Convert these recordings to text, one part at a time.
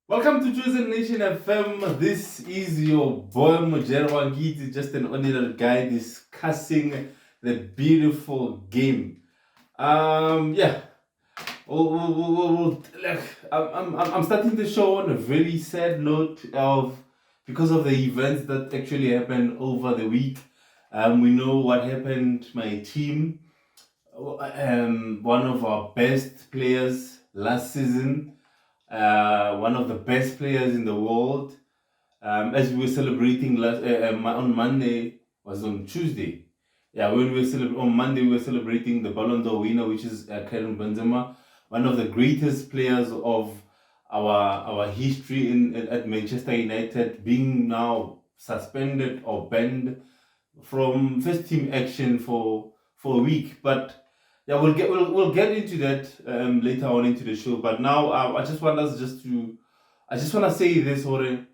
Welcome to Chosen Nation FM. This is your boy Mujero Wangiti, just an ordinary guy discussing the beautiful game. Yeah. Like, I'm starting the show on a very sad note because of the events that actually happened over the week. We know what happened. My team, one of our best players last season, one of the best players in the world. As we were celebrating on Monday, was on Tuesday. Yeah, when we were on Monday, we were celebrating the Ballon d'Or winner, which is Karim Benzema, one of the greatest players of our history at Manchester United, being now suspended or banned from first team action for a week. But yeah, we'll get into that later on into the show. But now I just want to say this, Ore.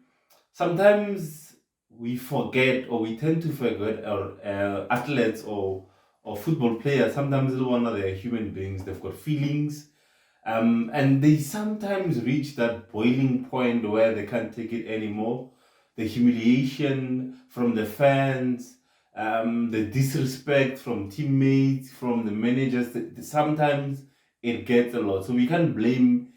Sometimes we forget, or we tend to forget, our athletes or football players. Sometimes they don't know they're human beings. They've got feelings, and they sometimes reach that boiling point where they can't take it anymore. The humiliation from the fans, the disrespect from teammates, from the managers. Sometimes it gets a lot. So we can't blame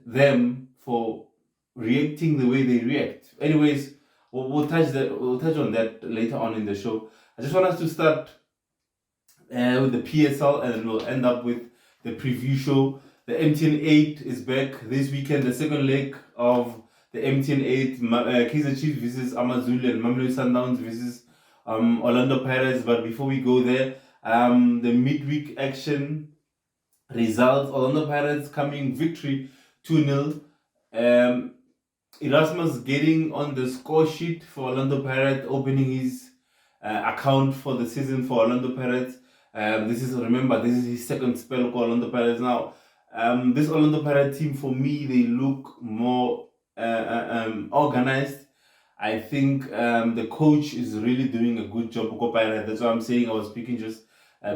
them for reacting the way they react. Anyways, we'll touch on that later on in the show. I just want us to start with the PSL, and then we'll end up with the preview show. The MTN8 is back this weekend, the second leg of the MTN8. Kaizer Chiefs versus Amazulu, and Mamelodi Sundowns versus Orlando Pirates. But before we go there, the midweek action results: Orlando Pirates coming victory 2-0. Erasmus getting on the score sheet for Orlando Pirates, opening his account for the season for Orlando Pirates. This is his second spell for Orlando Pirates now. This Orlando Pirates team, for me, they look more organized. I think the coach is really doing a good job for Pirates. That's why I'm saying, I was speaking just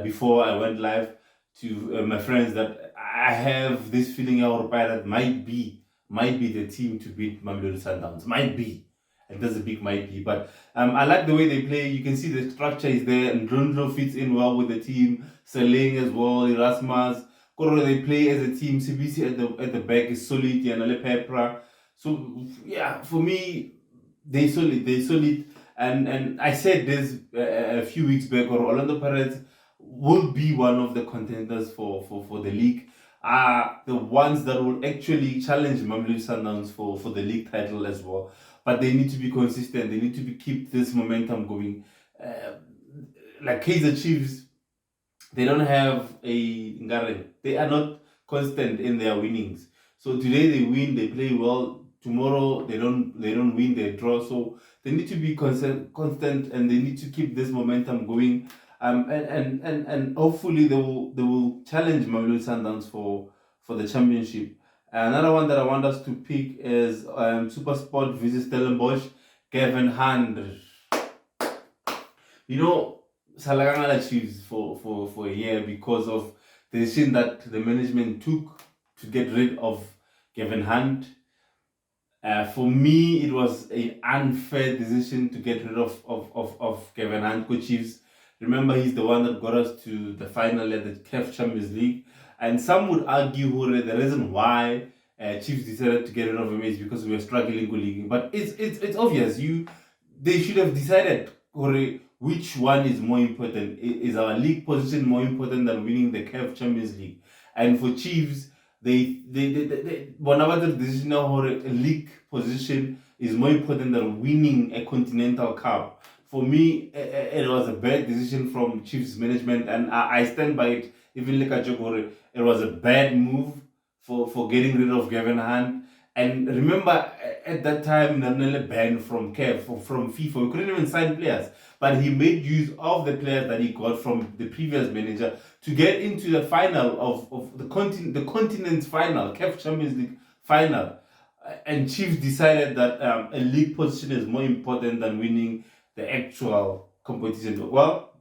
before I went live to my friends, that I have this feeling our Pirates might be the team to beat Mamelodi Sundowns. Might be. And that's a big might be. But I like the way they play. You can see the structure is there, and Drondro fits in well with the team. Selling as well, Erasmus. Koro, they play as a team. CBC at the back is solid. Yanale Pepra. So yeah, for me, they solid. And I said this a few weeks back, or Orlando Pirates will be one of the contenders for the league. Are the ones that will actually challenge Mamelodi Sundowns for the league title as well. But they need to be consistent. They need to keep this momentum going. Like Kaizer Chiefs, they don't have a Ngaren. They are not constant in their winnings. So today they win, they play well. Tomorrow they don't win, they draw. So they need to be constant, and they need to keep this momentum going. And hopefully they will challenge Mamelodi Sundowns for the championship. Another one that I want us to pick is Super Sport versus Stellenbosch. Kevin Hand. You know, Salagangala Chiefs for a year because of the decision that the management took to get rid of Kevin Hunt. For me, it was an unfair decision to get rid of Kevin Hunt, Chiefs. Remember, he's the one that got us to the final at the CAF Champions League. And some would argue the reason why Chiefs decided to get rid of him is because we were struggling with league. But it's obvious. They should have decided which one is more important. Is our league position more important than winning the CAF Champions League? And for Chiefs, they whenever the decision of a league position is more important than winning a continental cup. For me, it was a bad decision from Chiefs management, and I stand by it. Even like a joke, it was a bad move for getting rid of Gavin Hunt. And remember, at that time, Nanele banned from CAF, from FIFA. We couldn't even sign players. But he made use of the players that he got from the previous manager to get into the final of the continent's final, CAF Champions League final. And Chiefs decided that a league position is more important than winning the actual competition. Well,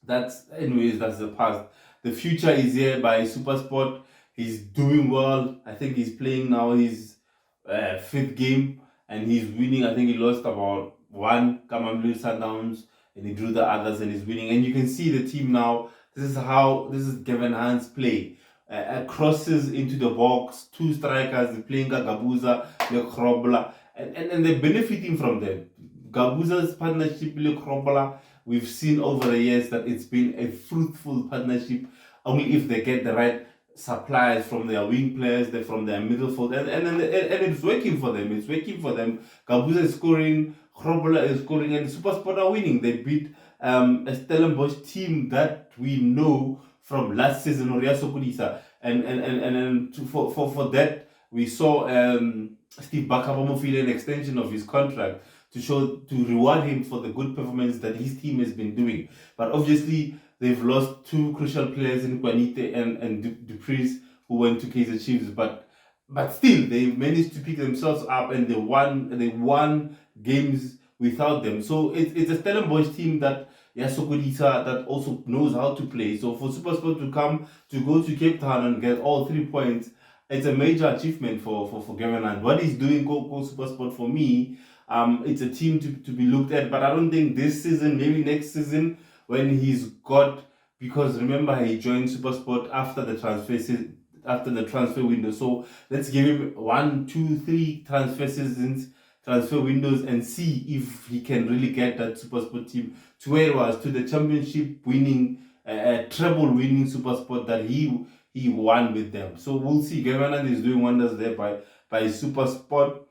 That's the past. The future is here by Supersport. He's doing well. I think he's playing now his fifth game and he's winning. I think he lost about one Kamamlu Sundowns and he drew the others and he's winning. And you can see the team now. This is Kevin Hans play. Crosses into the box, two strikers, they're playing Gabuza, Krobla, and they're benefiting from them. Gabuza's partnership with Krobla, we've seen over the years that it's been a fruitful partnership only if they get the right supplies from their wing players, from their middle field, and it's working for them. It's working for them. Gabuza is scoring, Krobla is scoring, and Supersport are winning. They beat a Stellenbosch team that we know from last season, Oria Sokulisa. And for that, we saw Steve Bakabamo feel an extension of his contract to reward him for the good performance that his team has been doing. But obviously, they've lost two crucial players in Kwanite and Dupreez, who went to Kaizer Chiefs. But still, they managed to pick themselves up and they won games without them. So it's a Stellenbosch team that Sokodisa that also knows how to play. So for Supersport to go to Cape Town and get all 3 points, it's a major achievement for Gavin. And what he's doing, go Supersport, for me, it's a team to be looked at. But I don't think this season, maybe next season, when he's got, because remember he joined Supersport after the transfer window. So let's give him 1, 2, 3 transfer seasons, transfer windows, and see if he can really get that Supersport team to where it was, to the championship winning, treble winning Supersport that he won with them. So we'll see. Gavin is doing wonders there by Supersport.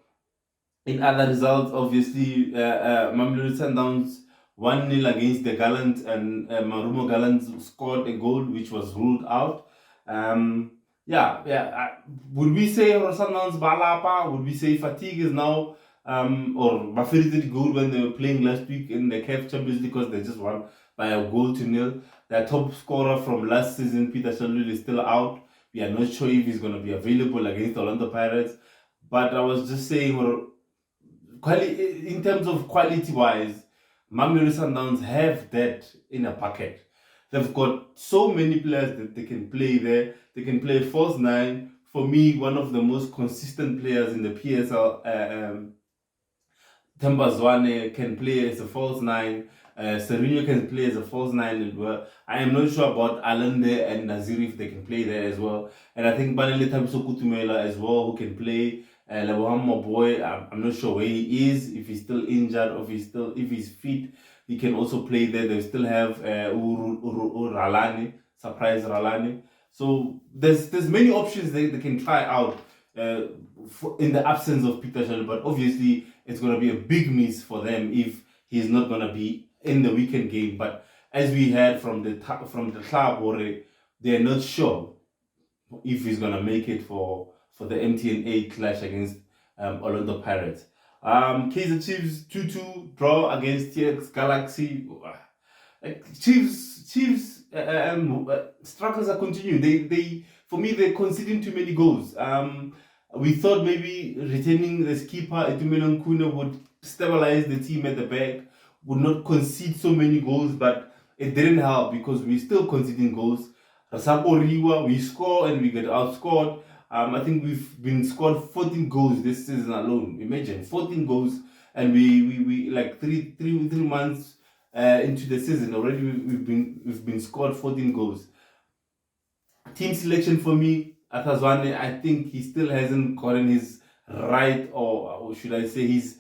In other results, obviously, Mamelodi Sundowns 1-0 against the Gallants, and Marumo Gallants scored a goal which was ruled out. Would we say Sundowns Balapa? Would we say fatigue is now, or Bafiri did good when they were playing last week in the CAF Champions League because they just won by a goal to nil? Their top scorer from last season, Peter Shalul, is still out. We are not sure if he's going to be available against Orlando Pirates. But I was just saying, in terms of quality-wise, Mamelodi Sundowns have that in a packet. They've got so many players that they can play there. They can play false nine. For me, one of the most consistent players in the PSL, Themba Zwane, can play as a false nine. Serino can play as a false nine as well. I am not sure about Alende and Nazir if they can play there as well. And I think Banele Thamso Kutumela as well, who can play. Lebohamo Boy, I'm not sure where he is, if he's still injured or if he's fit, he can also play there. They still have Ralani, surprise Ralani. So there's many options they can try out in the absence of Peter Shell, but obviously it's going to be a big miss for them if he's not going to be in the weekend game. But as we heard from the club, they're not sure if he's going to make it for the MTN8 clash against Orlando Pirates. Kaizer Chiefs 2-2 draw against TX Galaxy. Chiefs struggles are continuing. They for me, they're conceding too many goals. We thought maybe retaining the skipper Itumeleng Kuna would stabilize the team at the back, would not concede so many goals, but it didn't help because we're still conceding goals. Rasapo Riwa, we score and we get outscored. I think we've been scored 14 goals this season alone. Imagine 14 goals, and we like three months into the season already we've been scored 14 goals. Team selection for me, Atazwane, I think he still hasn't gotten his right, or should I say his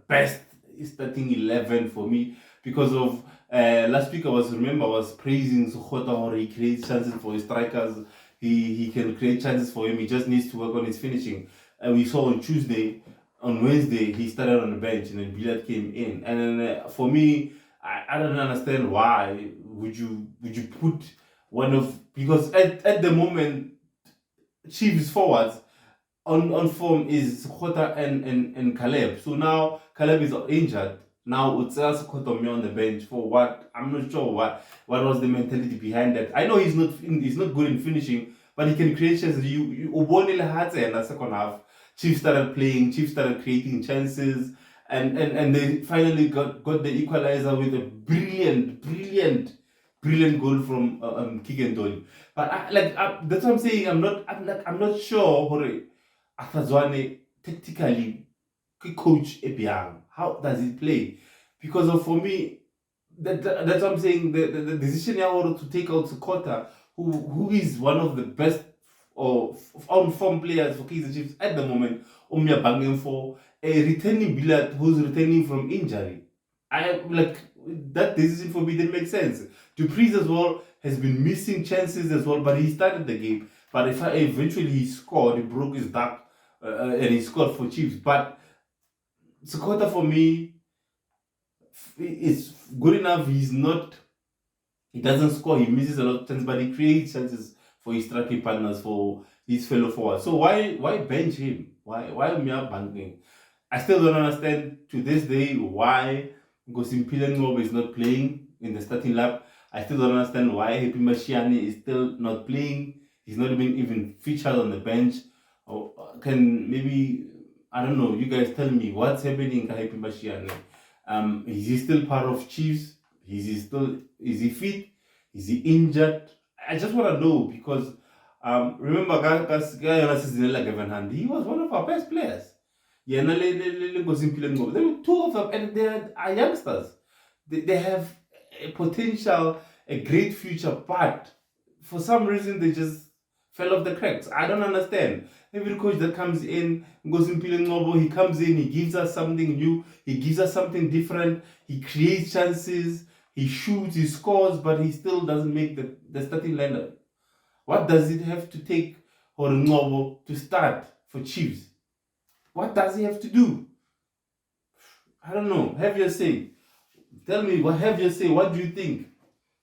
best starting 11 for me because of last week I was praising Sukhota or he creates chances for his strikers. He can create chances for him. He just needs to work on his finishing. And we saw on Wednesday, he started on the bench and then Bilal came in. And then for me, I don't understand why would you put one of, because at the moment, Chiefs forwards on form is Khota and Caleb. So now Caleb is injured. Now it's also Khotomio on the bench for what? I'm not sure what was the mentality behind that. I know he's not good in finishing, but he can create chances. You in the second half. Chiefs started playing. Chiefs started creating chances, and they finally got the equalizer with a brilliant brilliant goal from Kick and Dolly. But that's what I'm saying. I'm not sure. Hore, Atazwane tactically, coach Ebiang. How does he play? Because for me, that's what I'm saying. The decision now to take out Sukota, who is one of the best or on form players for Kaizer Chiefs at the moment, Omia banging for a returning Billet who's returning from injury. I like that decision for me didn't make sense. Dupree's as well has been missing chances as well, but he started the game. But if eventually he scored, he broke his back and he scored for Chiefs. But Sukota for me is good enough. He doesn't score, he misses a lot of chances, but he creates chances for his striking partners, for his fellow forwards. So why bench him? Why Mia banking? I still don't understand to this day why Gosimpile Ngobo is not playing in the starting lap. I still don't understand why Happy Mashiane is still not playing. He's not even featured on the bench. Or can maybe, I don't know, you guys tell me what's happening to Happy Mashiane. Is he still part of Chiefs? Is he fit? Is he injured? I just want to know because remember Gavin Hand, he was one of our best players. Yeah, there were two of them, and they are youngsters. They have a potential, a great future, but for some reason they just fell off the cracks. I don't understand. Every coach that comes in, he comes in, he gives us something new, he gives us something different, he creates chances, he shoots, he scores, but he still doesn't make the starting lineup. What does it have to take for Ngobo to start for Chiefs? What does he have to do? I don't know. Have your say. Tell me, have your say. What do you think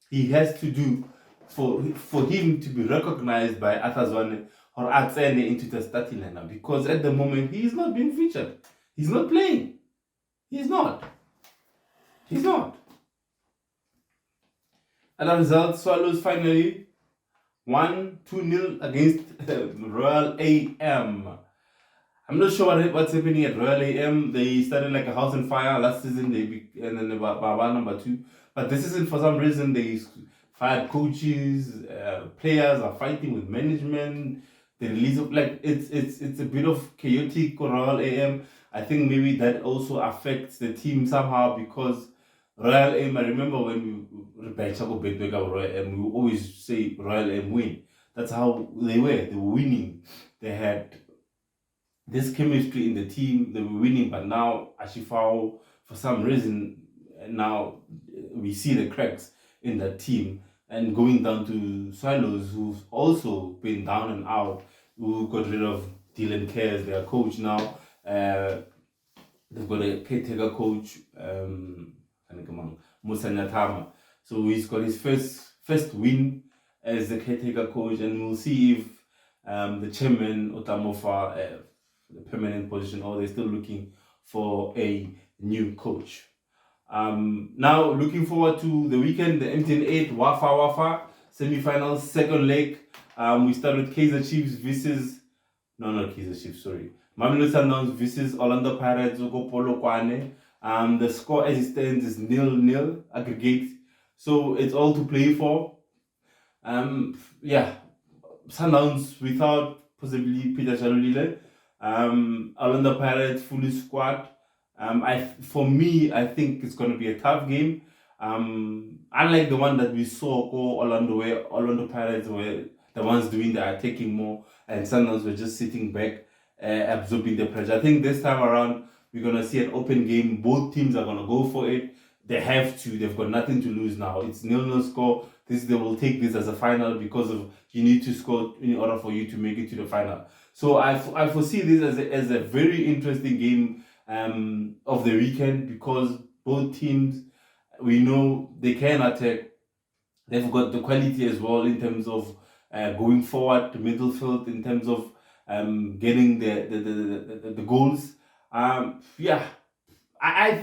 he has to do for him to be recognized by Atazwane or Atsene into the starting lineup? Because at the moment, he is not being featured. He's not playing. He's not. He's not. And the result, Swallows finally won 2-0 against Royal AM. I'm not sure what's happening at Royal AM. They started like a house on fire last season. And then they were number 2. But this season, for some reason, they fired coaches. Players are fighting with management. The release of it's a bit of chaotic Royal AM. I think maybe that also affects the team somehow because Royal AM. I remember when we Royal AM, we always say Royal AM win. That's how they were. They were winning. They had this chemistry in the team. They were winning, but now Ashifao, for some reason, now we see the cracks in the team. And going down to Swallows, who've also been down and out, who got rid of Dylan Kerr as their coach now. They've got a caretaker coach, Musa Nyatama. So he's got his first win as the caretaker coach, and we'll see if the chairman Otamofa, the permanent position, or they're still looking for a new coach. Now looking forward to the weekend, the MTN8 Wafa Semi Finals, second leg. We start with Kaizer Chiefs versus not Kaizer Chiefs, sorry. Mamelodi Sundowns versus Orlando Pirates, Polo Kwane. The score as it stands is 0-0 aggregate. So it's all to play for. Sundowns without possibly Peter Chalulile. Orlando Pirates fully squad. I think it's going to be a tough game. Unlike the one that we saw go Orlando, where Orlando Pirates were the ones doing the attacking more, and Sundowns were just sitting back, absorbing the pressure. I think this time around we're going to see an open game. Both teams are going to go for it. They have to. They've got nothing to lose now. It's 0-0 score. They will take this as a final because of you need to score in order for you to make it to the final. So I foresee this as a very interesting game of the weekend because both teams, we know they can attack. They've got the quality as well in terms of going forward to middle field, in terms of getting the goals. I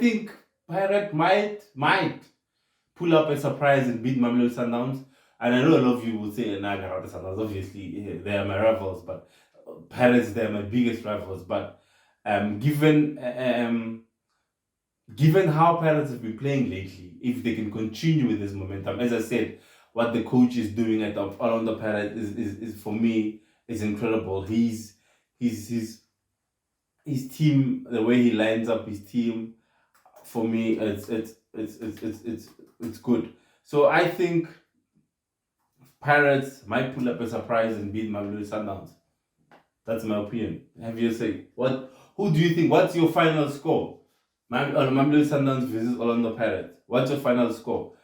think Pirate might pull up a surprise and beat Mamelodi Sundowns. And I know a lot of you will say, Naga, the Sundowns, obviously, they are my rivals, but Pirates, they're my biggest rivals. But given given how Pirates have been playing lately, if they can continue with this momentum, as I said, what the coach is doing at around the Pirates is for me is incredible. His team, the way he lines up his team, for me, it's good. So I think Pirates might pull up a surprise and beat Mamelodi Sundowns. That's my opinion. Have you say what? Who do you think? What's your final score? Mamelodi Sundowns versus Orlando Pirates. What's your final score?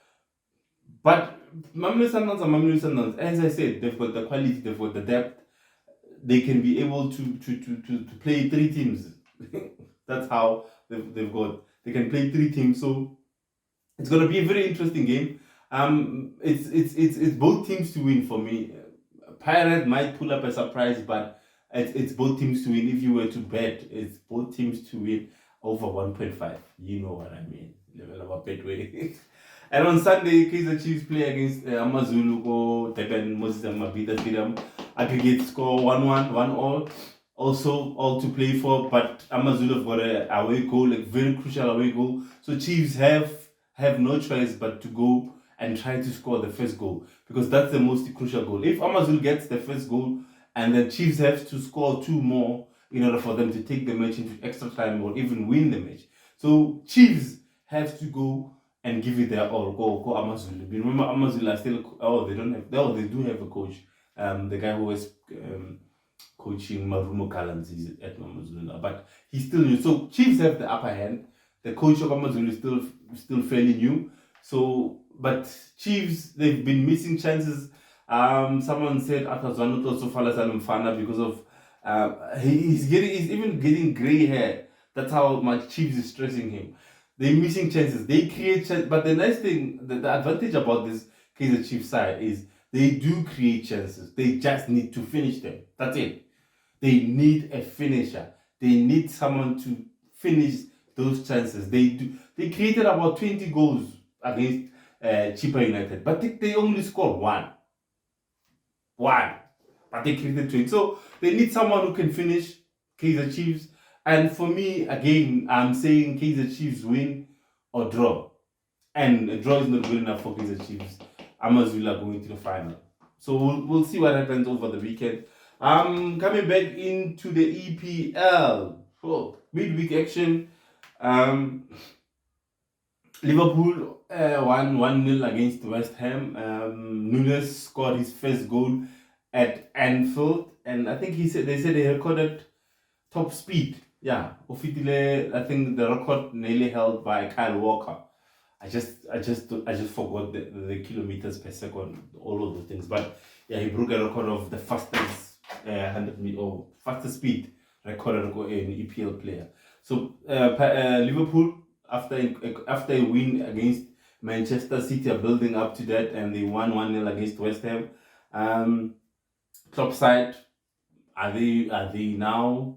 But Mamelodi Sundowns are Mamelodi Sundowns. As I said, they've got the quality, they've got the depth. They can be able to play three teams. That's how they've got. They can play three teams. So it's gonna be a very interesting game. It's both teams to win for me. Pirate might pull up a surprise, but it's both teams to win. If you were to bet, it's both teams to win over 1.5. You know what I mean. Level of a bet way. And on Sunday, Kaizer Chiefs play against Amazulu go Durban Moses and Mabhida Stadium. Aggregate score 1-1, 1-all. Also, all to play for, but Amazulu have got an away goal, like very crucial away goal. So Chiefs have no choice but to go and try to score the first goal, because that's the most crucial goal. If Amazulu gets the first goal and then Chiefs have to score two more in order for them to take the match into extra time or even win the match. So Chiefs have to go and give it their all. Go Amazulu. Remember, Amazulu are still they do have a coach. The guy who was coaching Marumo Callans is at Amazulu now, but he's still new. So Chiefs have the upper hand. The coach of Amazulu is still fairly new. So, but Chiefs, they've been missing chances. Someone said Atazwano also Falasan Mfana because of he's even getting grey hair. That's how much Chiefs is stressing him. They're missing chances. They create chances. But the nice thing, the advantage about this Kaizer Chiefs side is they do create chances. They just need to finish them. That's it. They need a finisher. They need someone to finish those chances. They created about 20 goals against Chippa United, but they only scored one. But they created 20. So they need someone who can finish Kaizer Chiefs. And for me, again, I'm saying Kaizer Chiefs win or draw. And a draw is not good enough for Kaizer Chiefs. Amazulu are going to the final. So we'll see what happens over the weekend. Coming back into the EPL. Midweek action. Liverpool won 1-0 against West Ham. Nunes scored his first goal at Anfield. And I think they said they recorded top speed. Yeah. I think the record nearly held by Kyle Walker. I just forgot the kilometers per second, all of those things. But yeah, he broke a record of the fastest 100 meter or fastest speed recorded in EPL player. So Liverpool, after a win against Manchester City, are building up to that, and they won 1-0 against West Ham. Top side, are they now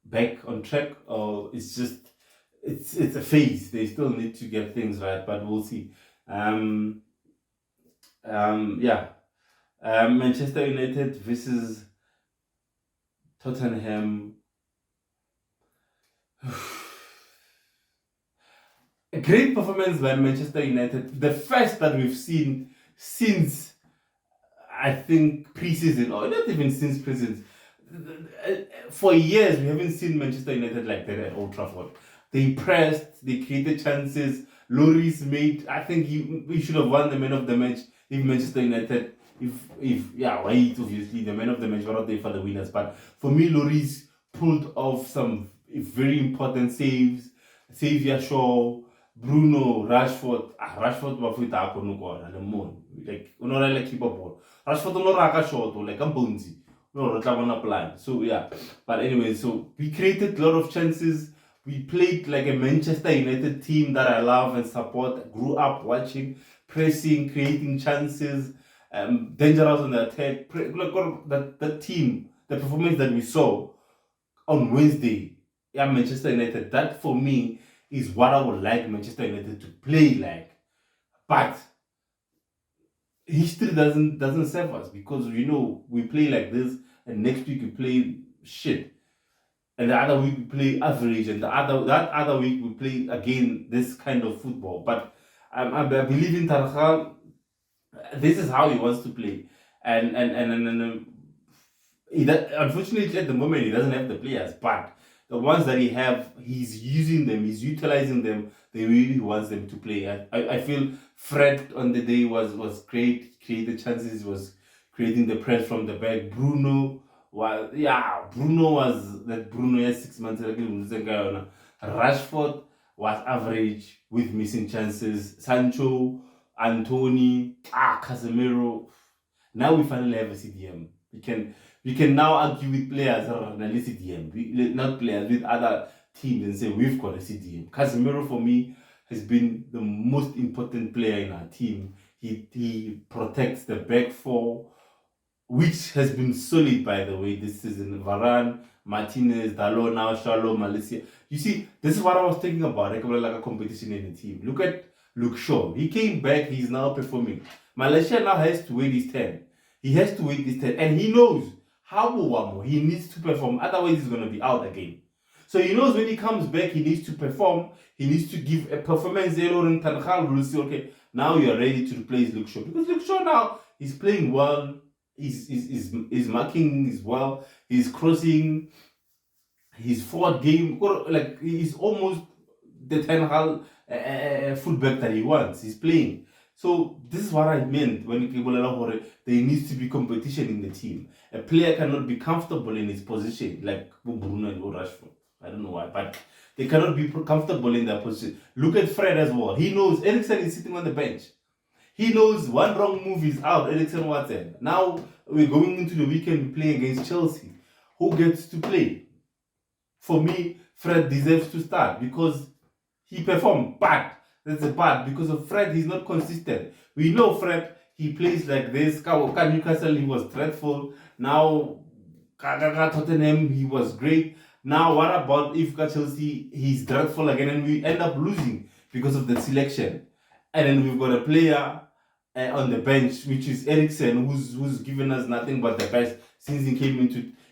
back on track, or it's just it's a phase? They still need to get things right, but we'll see. Manchester United versus Tottenham. A great performance by Manchester United. The first that we've seen since, I think, pre-season, or not even since pre-season. For years, we haven't seen Manchester United like that at Old Trafford. They pressed, they created chances. Lloris made, I think he should have won the man of the match if Manchester United, obviously the man of the match were not there for the winners. But for me, Lloris pulled off some very important saves. Xavier Shaw, Bruno, Rashford. Rashford bafuita akono and the moon. Like like keep up ball. Rashford no raka short like a bouncy. No, not plan. So yeah. But anyway, so we created a lot of chances. We played like a Manchester United team that I love and support. Grew up watching, pressing, creating chances, dangerous on the attack. Look, that team, the performance that we saw on Wednesday, Manchester United, that for me is what I would like Manchester United to play like. But history doesn't serve us, because we play like this and next week we play shit. and the other week we play average, and that other week we play again this kind of football. But I believe in Tarkhal. This is how he wants to play, and unfortunately at the moment he doesn't have the players, but the ones that he have, he's using them, he's utilizing them the way he wants them to play. I feel Fred on the day was great, created chances, was creating the press from the back. Bruno was that Bruno has 6 months ago. Rashford was average with missing chances. Sancho, Anthony, Casemiro. Now we finally have a CDM. We can now argue with players rather than a CDM. Not players, with other teams, and say we've got a CDM. Casemiro for me has been the most important player in our team. He protects the back four, which has been solid, by the way, this season. Varane, Martinez, Dalot, now Shalom, Malaysia. You see, this is what I was thinking about. Like a competition in the team. Look at Luke Shaw. He came back. He's now performing. Malaysia now has to wait his turn. He has to wait his turn. And he knows how he needs to perform. Otherwise, he's going to be out again. So he knows when he comes back, he needs to perform. He needs to give a performance. Will say, okay, now you're ready to replace Luke Shaw. Because Luke Shaw now, he's playing well. He's marking as well. He's crossing. His forward game, like he's almost the Ten Hag fullback that he wants. He's playing. So this is what I meant when there needs to be competition in the team. A player cannot be comfortable in his position like Bruno and Rashford. I don't know why, but they cannot be comfortable in their position. Look at Fred as well. He knows Eriksen is sitting on the bench. He knows one wrong move is out. Eriksen Watson. Now we're going into the weekend playing against Chelsea. Who gets to play? For me, Fred deserves to start because he performed bad. That's a bad because of Fred. He's not consistent. We know Fred. He plays like this. Newcastle, he was dreadful. Now Tottenham, he was great. Now what about if Chelsea? He's dreadful again, and we end up losing because of the selection. And then we've got a player on the bench, which is Eriksen, who's given us nothing but the best since he came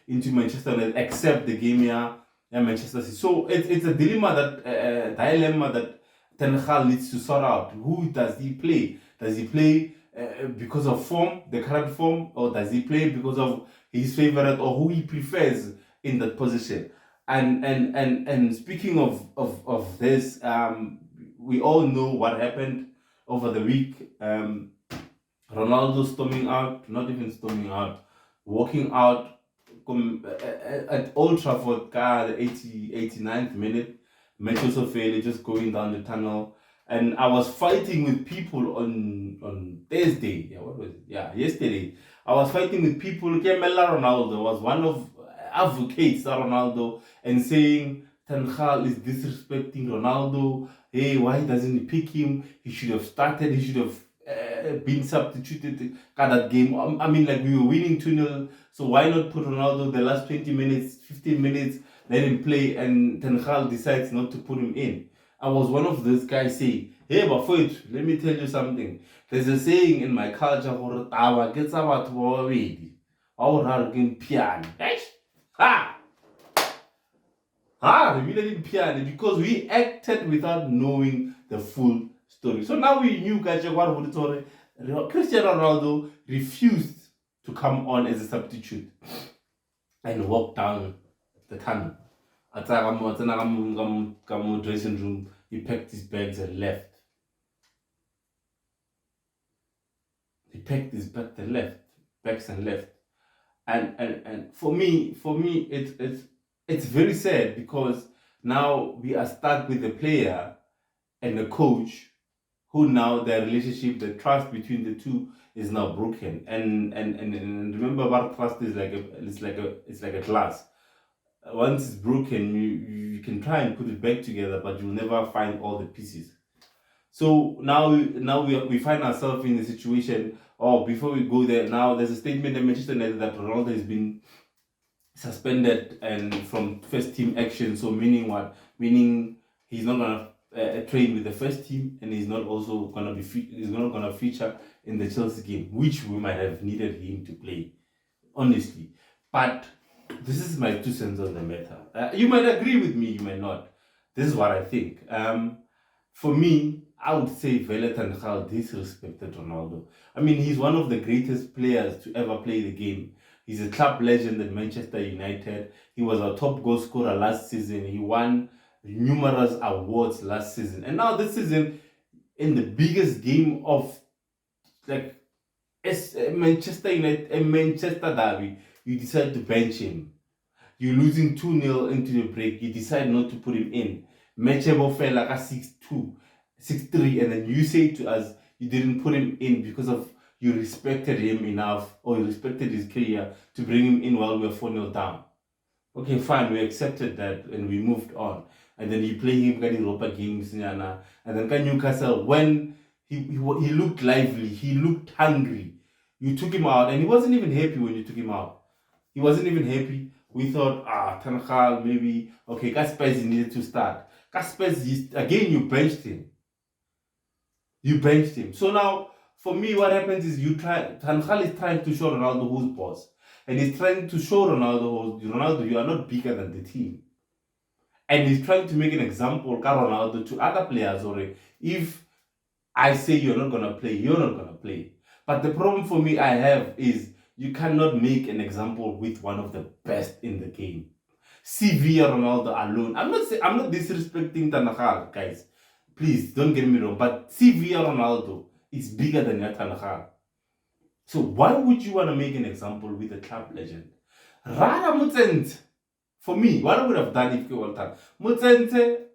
into Manchester United, except the game here at Manchester City. So it's a dilemma that Ten Hag needs to sort out. Who does he play? Does he play because of form, the current form, or does he play because of his favorite or who he prefers in that position? And speaking of this, we all know what happened over the week. Ronaldo storming out, not even storming out, walking out at Old Trafford, the 89th minute. Match also failed, just going down the tunnel. And I was fighting with people on Thursday. Yesterday. I was fighting with people. Kemela Ronaldo was one of advocates of Ronaldo and saying Ten Hag is disrespecting Ronaldo. Hey, why doesn't he pick him? He should have started. He should have been substituted at that game. I mean, like we were winning 2-0. So why not put Ronaldo the last 20 minutes, 15 minutes, let him play, and Ten Hag decides not to put him in. I was one of those guys saying, hey, but wait, let me tell you something. There's a saying in my culture, Taba gets about already. Our piano. Because we acted without knowing the full story. So now we knew Cristiano Ronaldo refused to come on as a substitute and walk down the tunnel. At the dressing room, he packed his bags and left. He packed his bags and left. And for me, it's very sad because now we are stuck with a player and a coach who now their relationship, the trust between the two is now broken. And remember, what trust is like it's like a glass. Once it's broken, you can try and put it back together, but you'll never find all the pieces. So now we find ourselves in a situation. Before we go there, now there's a statement in Manchester United that Ronaldo has been suspended and from first team action. So meaning what? Meaning he's not gonna train with the first team, and he's not also gonna feature in the Chelsea game, which we might have needed him to play, honestly. But This is my 2 cents on the matter. You might agree with me, you might not. This is what I think. For me, I would say Velet and Khal disrespected Ronaldo. I mean, he's one of the greatest players to ever play the game. He's a club legend at Manchester United. He was our top goal scorer last season. He won numerous awards last season. And now this season, in the biggest game of like Manchester United and Manchester Derby, you decide to bench him. You're losing 2-0 into the break. You decide not to put him in. Matchable fell like a 6-2, 6-3, and then you say to us you didn't put him in because of you respected him enough or you respected his career to bring him in while we were 4-0 down. Okay, fine, we accepted that and we moved on. And then you play him in Europa games, and then Newcastle, when he looked lively, he looked hungry. You took him out, and he wasn't even happy when you took him out. He wasn't even happy. We thought, Tankhal, maybe, okay, Kaspers needed to start. Kaspers, again, you benched him. You benched him. So now, for me, what happens is Tankhal is trying to show Ronaldo who's boss. And he's trying to show Ronaldo, you are not bigger than the team. And he's trying to make an example, Ronaldo, to other players. Or if I say you're not going to play, you're not going to play. But the problem for me I have is you cannot make an example with one of the best in the game. CV Ronaldo alone. I'm not disrespecting Tanahal, guys. Please don't get me wrong. But CV Ronaldo is bigger than your Tanahal. So why would you want to make an example with a club legend? Rara Mutsent. For me, what I would have done if you were done. Mutsente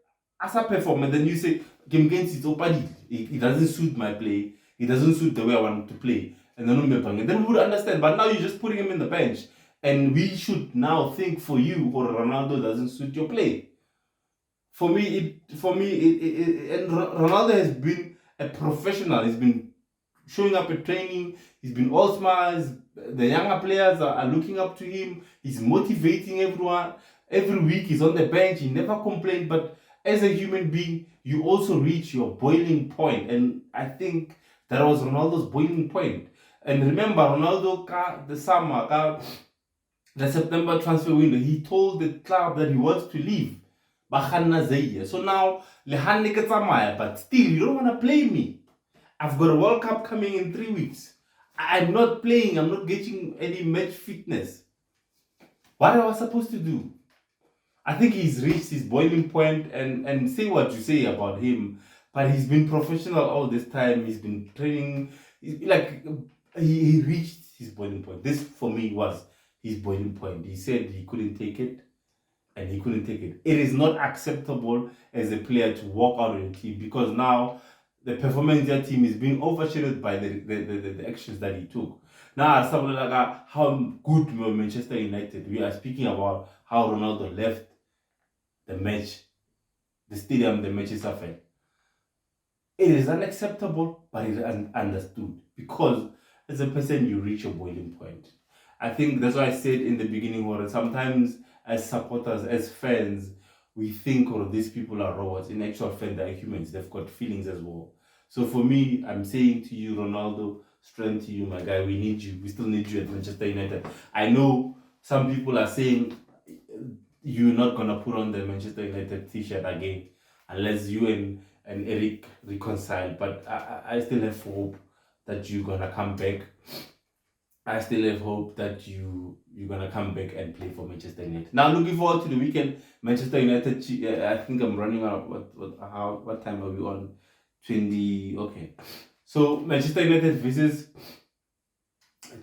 as a performer, then you say game against it's open. It doesn't suit my play. It doesn't suit the way I want to play. And then we would understand. But now you're just putting him in the bench. And we should now think for you or Ronaldo doesn't suit your play. For me, and Ronaldo has been a professional. He's been showing up at training. He's been all smiles. The younger players are looking up to him. He's motivating everyone. Every week he's on the bench. He never complained. But as a human being, you also reach your boiling point. And I think that was Ronaldo's boiling point. And remember, Ronaldo, the summer, the September transfer window, he told the club that he wants to leave. So now, but still, you don't want to play me. I've got a World Cup coming in 3 weeks. I'm not playing. I'm not getting any match fitness. What I was supposed to do? I think he's reached his boiling point, and say what you say about him, but he's been professional all this time. He's been training. He reached his boiling point. This, for me, was his boiling point. He said he couldn't take it, and he couldn't take it. It is not acceptable as a player to walk out of the team because now the performance of their team is being overshadowed by the actions that he took. Now, how good were Manchester United? We are speaking about how Ronaldo left the match, the stadium, the match is affected. It is unacceptable, but it is understood because as a person, you reach your boiling point. I think that's why I said in the beginning, where sometimes as supporters, as fans, we think, these people are robots. In actual fact, they're humans. They've got feelings as well. So for me, I'm saying to you, Ronaldo, strength to you, my guy. We need you. We still need you at Manchester United. I know some people are saying you're not going to put on the Manchester United t-shirt again unless you and Eric reconcile. But I still have hope that you're going to come back. I still have hope that you're gonna come back and play for Manchester United. Now, looking forward to the weekend. Manchester United. I think I'm running out. What time are we on? 20. Okay. So Manchester United versus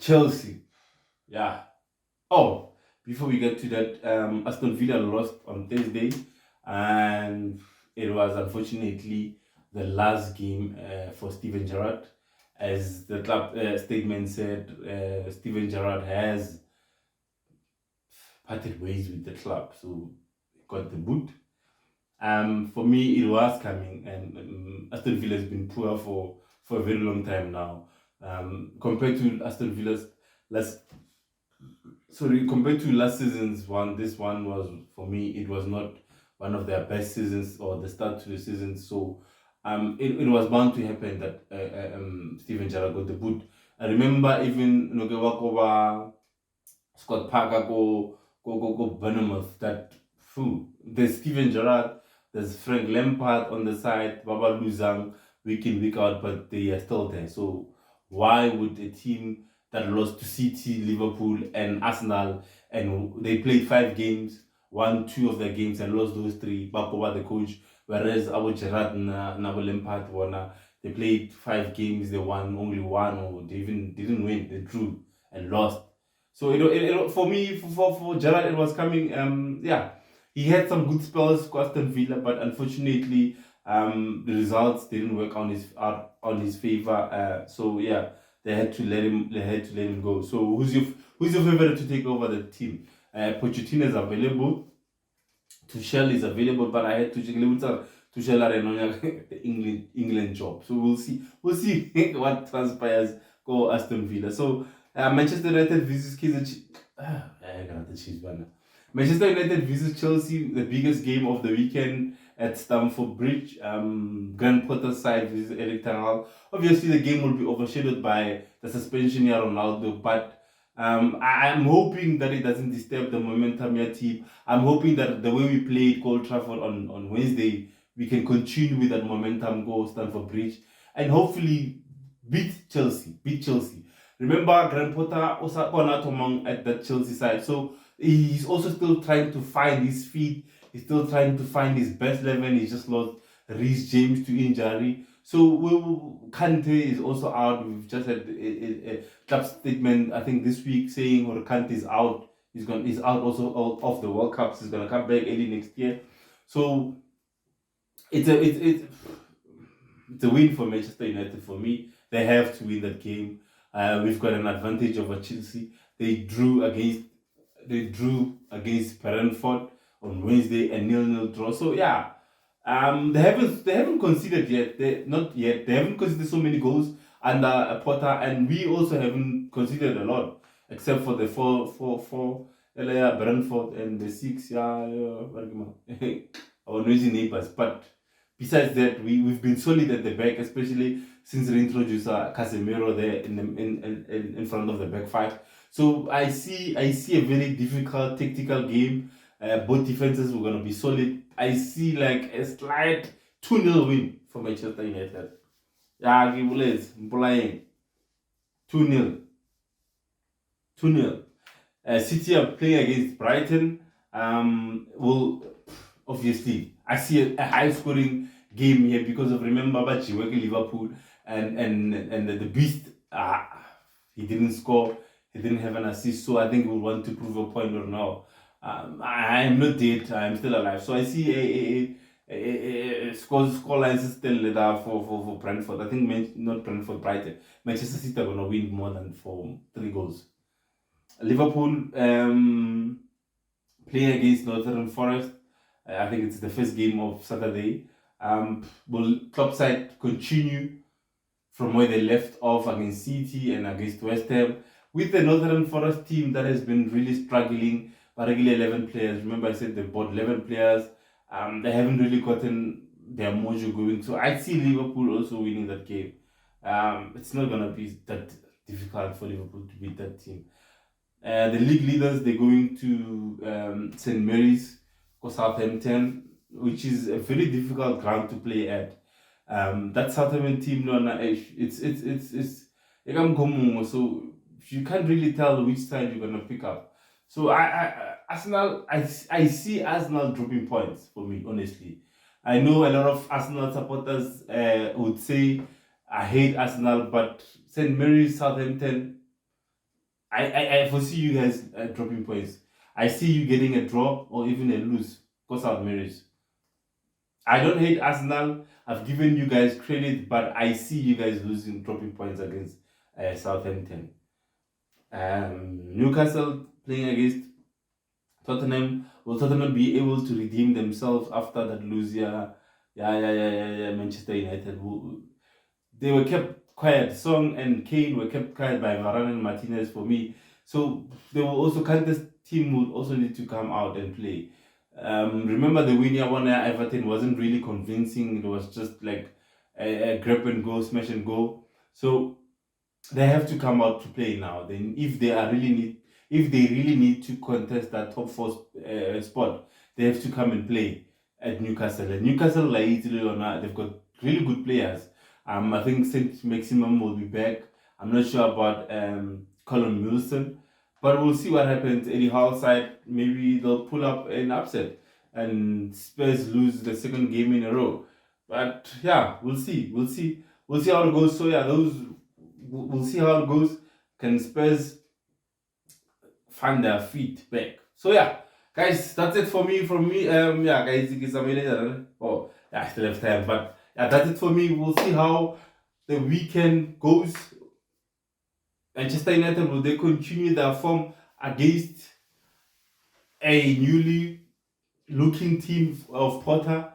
Chelsea. Yeah. Oh, before we get to that, Aston Villa lost on Thursday, and it was unfortunately the last game for Steven Gerrard. As the club statement said, Steven Gerrard has parted ways with the club, so he got the boot. For me, it was coming, and Aston Villa has been poor for a very long time now. Compared to Aston Villa's compared to last season's one, this one was, for me, it was not one of their best seasons or the start to the season. So it was bound to happen that Steven Gerrard got the boot. I remember even Nogewakova, Scott Parker go Bournemouth. That there's Steven Gerrard, there's Frank Lampard on the side, Baba Luzang week in week out, but they are still there. So why would a team that lost to City, Liverpool, and Arsenal, and they played 5 games, won 2 of their games, and lost those 3, back over the coach, whereas our Gerrard and Lampard they played 5 games, they won only 1, or they even didn't win, they drew and lost. So for me, for Gerrard, it was coming. Yeah, he had some good spells for Aston Villa, but unfortunately, the results didn't work on his favor. So yeah, they had to let him. They had to let him go. So who's your favorite to take over the team? Pochettino is available. Tuchel is available, but I had to check Tuchel are the England job. So we'll see. We'll see what transpires for Aston Villa. So Manchester United visits Kaizer Chiefs. I got the Chiefs banner. Manchester United visits Chelsea, the biggest game of the weekend at Stamford Bridge. Graham Potter's side visits Eric Ten Hag. Obviously, the game will be overshadowed by the suspension here, Ronaldo, but I'm hoping that it doesn't disturb the momentum here, team. I'm hoping that the way we played Old Trafford on Wednesday, we can continue with that momentum, go Stamford Bridge, and hopefully beat Chelsea. Remember, Graham Potter also gone out among at that Chelsea side, so he's also still trying to find his feet. He's still trying to find his best level. He just lost Reece James to injury. So Kante is also out. We've just had a club statement, I think, this week saying Kante is out. He's out also of the World Cups. He's gonna come back early next year. So it's a win for Manchester United for me. They have to win that game. We've got an advantage over Chelsea. They drew against Brentford on Wednesday, a 0-0 draw. So yeah, they haven't conceded yet. They haven't conceded so many goals under Potter, and we also haven't conceded a lot, except for the four Brentford and the 6 our noisy neighbors. But besides that, we've been solid at the back, especially since we introduced Casemiro there in front of the back 5. So I see a very difficult tactical game. Both defenses were gonna be solid. I see like a slight 2-0 win for Manchester United. Yeah, give Mpolaeng 2-0. 2-0. City are playing against Brighton. Well, obviously, I see a high scoring game here because of, remember, Bachiweke Liverpool and the Beast. He didn't score. He didn't have an assist. So I think we'll want to prove a point or now. I am not dead. I am still alive. So I see a score lines is still there for Brentford. I think not Brentford, Brighton. Manchester City are gonna win more than 3 goals. Liverpool playing against Northern Forest. I think it's the first game of Saturday. Will Klopp side continue from where they left off against City and against West Ham, with the Northern Forest team that has been really struggling, particularly 11 players. Remember I said they bought 11 players. They haven't really gotten their mojo going. So I see Liverpool also winning that game. It's not going to be that difficult for Liverpool to beat that team. The league leaders, they're going to St. Mary's or Southampton, which is a very difficult ground to play at. That Southampton team, it's so you can't really tell which side you're gonna pick up. So Arsenal, I see Arsenal dropping points for me, honestly. I know a lot of Arsenal supporters would say I hate Arsenal, but St. Mary's, Southampton, I foresee you guys dropping points. I see you getting a draw or even a lose for St. Mary's. I don't hate Arsenal. I've given you guys credit, but I see you guys dropping points against Southampton. Newcastle playing against Tottenham. Will Tottenham be able to redeem themselves after that lose? Yeah. Manchester United. They were kept quiet. Song and Kane were kept quiet by Varane and Martinez for me. So they will also, Kante's team would also need to come out and play. Remember the win Everton wasn't really convincing. It was just like a grab and go, smash and go. So they have to come out to play now. Then if they are if they really need to contest that top four spot, they have to come and play at Newcastle. And Newcastle, like Italy or not, they've got really good players. I think Saint Maximum will be back. I'm not sure about Colin Wilson, but we'll see what happens. Eddie Hall side, maybe they'll pull up an upset and Spurs lose the second game in a row. But yeah, we'll see. We'll see how it goes. So yeah, we'll see how it goes. Can Spurs find their feet back? So yeah, guys, that's it for me. From me, yeah, guys, oh, yeah, I still have time, but yeah, that's it for me. We'll see how the weekend goes. Manchester United, will they continue their form against a newly looking team of Potter?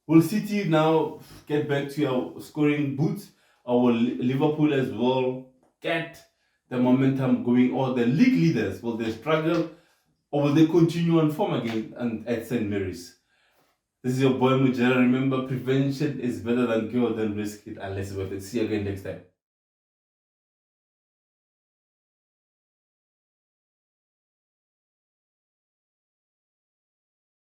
Will City now get back to our scoring boots, or will Liverpool as well get the momentum going? Or the league leaders, will they struggle, or will they continue on form again and at St. Mary's? This is your boy Mujera. Remember, prevention is better than cure, than risk it unless you have it. See you again next time.